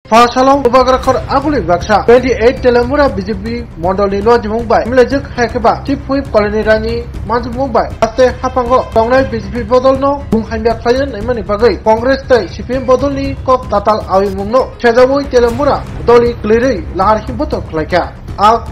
Fasalong Ubagrakor Aguli Baksa 28 Telemura BJP Mondoli Lodge Mumbai Mlejik Hakeba Chief Whip Colony Rani Manju Mumbai Ate Hapango Kongnai BJP Bodolno Bunghandia Klayan Emani Bagai Congress Tai CPM Bodolni Kok Tatal Awi Mungno Chedawui Telemura Doli Kliri Lahar Himboto Klaika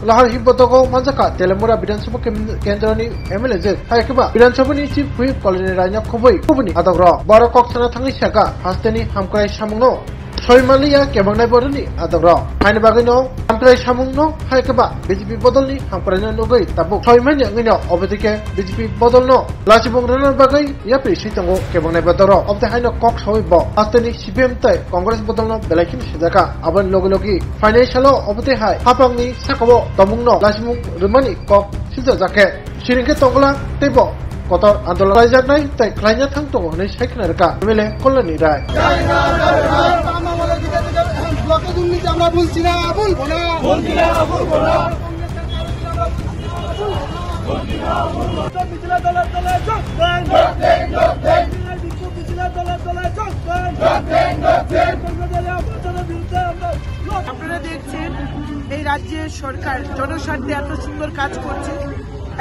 Lahar Himbotoko Manjaka Telemura Bidansapa Kendrani MLJ Hakeba Bidansapani Chief Whip Colony Rani Kobui Kubuni Adagro Barakok Sana Tangi Shaka Hasteni Hamkai Shamungno Soimalia Kebangai Bodoni Adagro Haine Bagino Hamkai Shamungno Hakeba BJP Bodolni Hamprana Nogai Tabu Soimania Mino Obetike BJP Bodolno Lachibong Rana Bagai Yapi Shitango Kebangai Badoro of the Haino Cox Hoibo Hasteni CPM Tai Congress Bodolno Belakim Shidaka Aban Logologi Financial Obete Hai Hapangi Sakabo Tomungno Lachimung Rumani Kok Shizake Shirinke Tongla Tebo Kotor Andola Rajak Nai Tai Klanya Thang Tongo Nei Sheknerka Mele Kolani Rai ব্লকে দুর্নীতি আমরা বলছি না বলবো না আপনারা দেখছেন এই রাজ্যের সরকার জনস্বার্থে এত সুন্দর কাজ করছে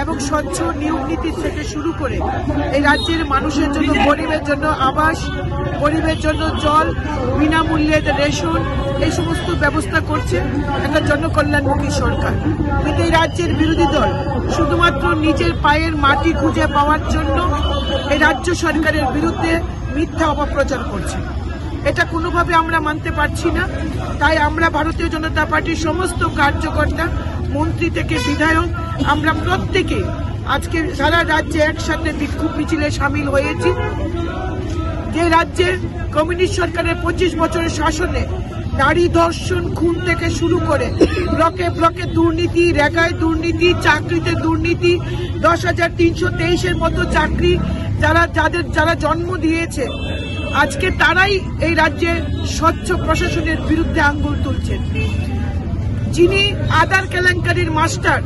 এবং স্বচ্ছ নিয়োগ নীতি থেকে শুরু করে এই রাজ্যের মানুষের জন্য গরিবের জন্য আবাস গরিবের জন্য জল বিনামূল্যে রেশন এই সমস্ত ব্যবস্থা করছে একটা জনকল্যাণমুখী সরকার। কিন্তু এই রাজ্যের বিরোধী দল শুধুমাত্র নিজের পায়ের মাটি খুঁজে পাওয়ার জন্য এই রাজ্য সরকারের বিরুদ্ধে মিথ্যা অপপ্রচার করছে। এটা কোনোভাবে আমরা মানতে পারছি না। তাই আমরা ভারতীয় জনতা পার্টির সমস্ত কার্যকর্তা মন্ত্রী থেকে বিধায়ক আমরা প্রত্যেকে আজকে সারা রাজ্যে একসাথে বিক্ষোভ মিছিলে সামিল হয়েছি। যে রাজ্যে কমিউনিস্ট সরকারের 25 বছরের শাসনে নারী ধর্ষণ খুন থেকে শুরু করে ব্লকে ব্লকে দুর্নীতি রেগায় দুর্নীতি চাকরিতে দুর্নীতি 10,323-এর মতো চাকরি যারা জন্ম দিয়েছে আজকে তারাই এই রাজ্যে স্বচ্ছ প্রশাসনের বিরুদ্ধে আঙ্গুল তুলছেন। যিনি আধার কেলেঙ্কারির মাস্টার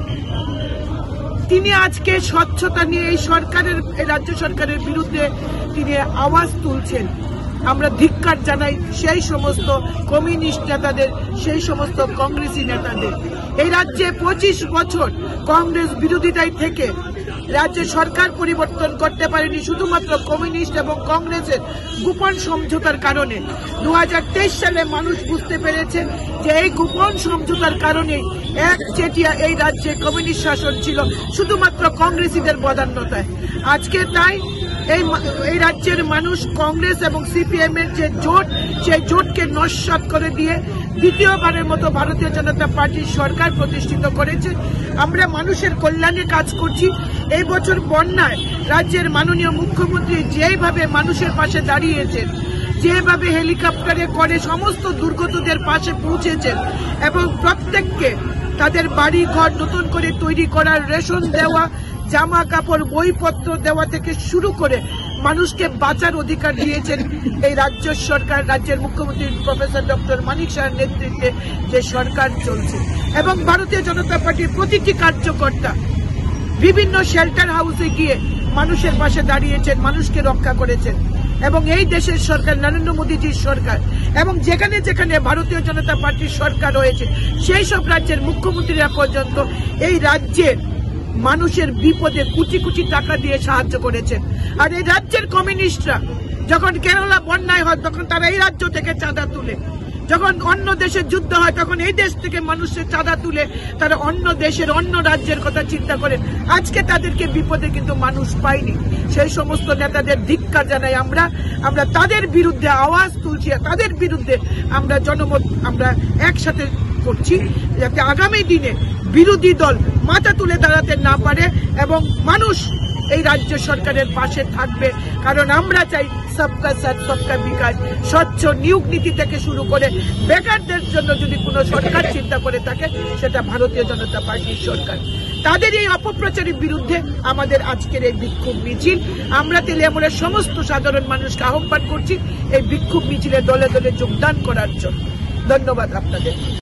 তিনি আজকে স্বচ্ছতা নিয়ে এই রাজ্য সরকারের বিরুদ্ধে তিনি আওয়াজ তুলছেন। আমরা ধিক্কার জানাই সেই সমস্ত কমিউনিস্ট নেতাদের সেই সমস্ত কংগ্রেসী নেতাদের। এই রাজ্যে 25 বছর কংগ্রেস বিরোধিতায় থেকে রাজ্যে সরকার পরিবর্তন করতে পারেনি শুধুমাত্র কমিউনিস্ট এবং কংগ্রেসের গোপন সমঝোতার কারণে। 2023 সালে মানুষ বুঝতে পেরেছে যে এই গোপন সমঝোতার কারণে একচেটিয়া এই রাজ্যে কমিউনিস্ট শাসন ছিল শুধুমাত্র কংগ্রেসীদের বদান্যতায়। আজকে তাই এই রাজ্যের মানুষ কংগ্রেস এবং সিপিএম এর যে জোট সেই জোটকে নস্যাৎ করে দিয়ে দ্বিতীয়বারের মতো ভারতীয় জনতা পার্টির সরকার প্রতিষ্ঠিত করেছে। আমরা মানুষের কল্যাণে কাজ করছি। এই বছর বন্যায় রাজ্যের মাননীয় মুখ্যমন্ত্রী যেভাবে মানুষের পাশে দাঁড়িয়েছেন যেভাবে হেলিকপ্টারে করে সমস্ত দুর্গতদের পাশে পৌঁছেছেন এবং প্রত্যেককে তাদের বাড়ি ঘর নতুন করে তৈরি করার রেশন দেওয়া জামা কাপড় বইপত্র দেওয়া থেকে শুরু করে মানুষকে বাঁচার অধিকার দিয়েছেন এই রাজ্য সরকার রাজ্যের মুখ্যমন্ত্রী প্রফেসর ডক্টর মানিক শাহের নেতৃত্বে যে সরকার চলছে। এবং ভারতীয় জনতা পার্টির প্রতিটি কার্যকর্তা বিভিন্ন শেল্টার হাউসে গিয়ে মানুষের পাশে দাঁড়িয়েছেন মানুষকে রক্ষা করেছেন। এবং এই দেশের সরকার নরেন্দ্র মোদীজির সরকার এবং যেখানে যেখানে ভারতীয় জনতা পার্টির সরকার রয়েছে সেই সব রাজ্যের মুখ্যমন্ত্রীরা পর্যন্ত এই রাজ্যের মানুষের বিপদে কোটি কোটি টাকা দিয়ে সাহায্য করেছেন। আর এই রাজ্যের কমিউনিস্টরা যখন কেরালা বন্যায় হয় তখন তারা এই রাজ্য থেকে চাঁদা তুলে, যখন অন্য দেশের যুদ্ধ হয় তখন এই দেশ থেকে মানুষের চাঁদা তুলে তারা অন্য দেশের অন্য রাজ্যের কথা চিন্তা করেন। আজকে তাদেরকে বিপদে কিন্তু মানুষ পায়নি। সেই সমস্ত নেতাদের ধিক্কার জানাই আমরা তাদের বিরুদ্ধে আওয়াজ তুলছি। তাদের বিরুদ্ধে আমরা জনমত আমরা একসাথে করছি যাতে আগামী দিনে বিরোধী দল মাথা তুলে দাঁড়াতে না পারে এবং মানুষ এই রাজ্য সরকারের পাশে থাকবে। কারণ আমরা চাই সবকা সাথ সবকা বিকাশ। স্বচ্ছ নিয়োগ নীতি থেকে শুরু করে বেকারদের জন্য যদি কোনো সরকার চিন্তা করে থাকে সেটা ভারতীয় জনতা পার্টির সরকার। তাদের এই অপপ্রচারের বিরুদ্ধে আমাদের আজকের এই বিক্ষোভ মিছিল। আমরা তেলিয়ামুড়ের সমস্ত সাধারণ মানুষকে আহ্বান করছি এই বিক্ষোভ মিছিলে দলে দলে যোগদান করার জন্য। ধন্যবাদ আপনাদের।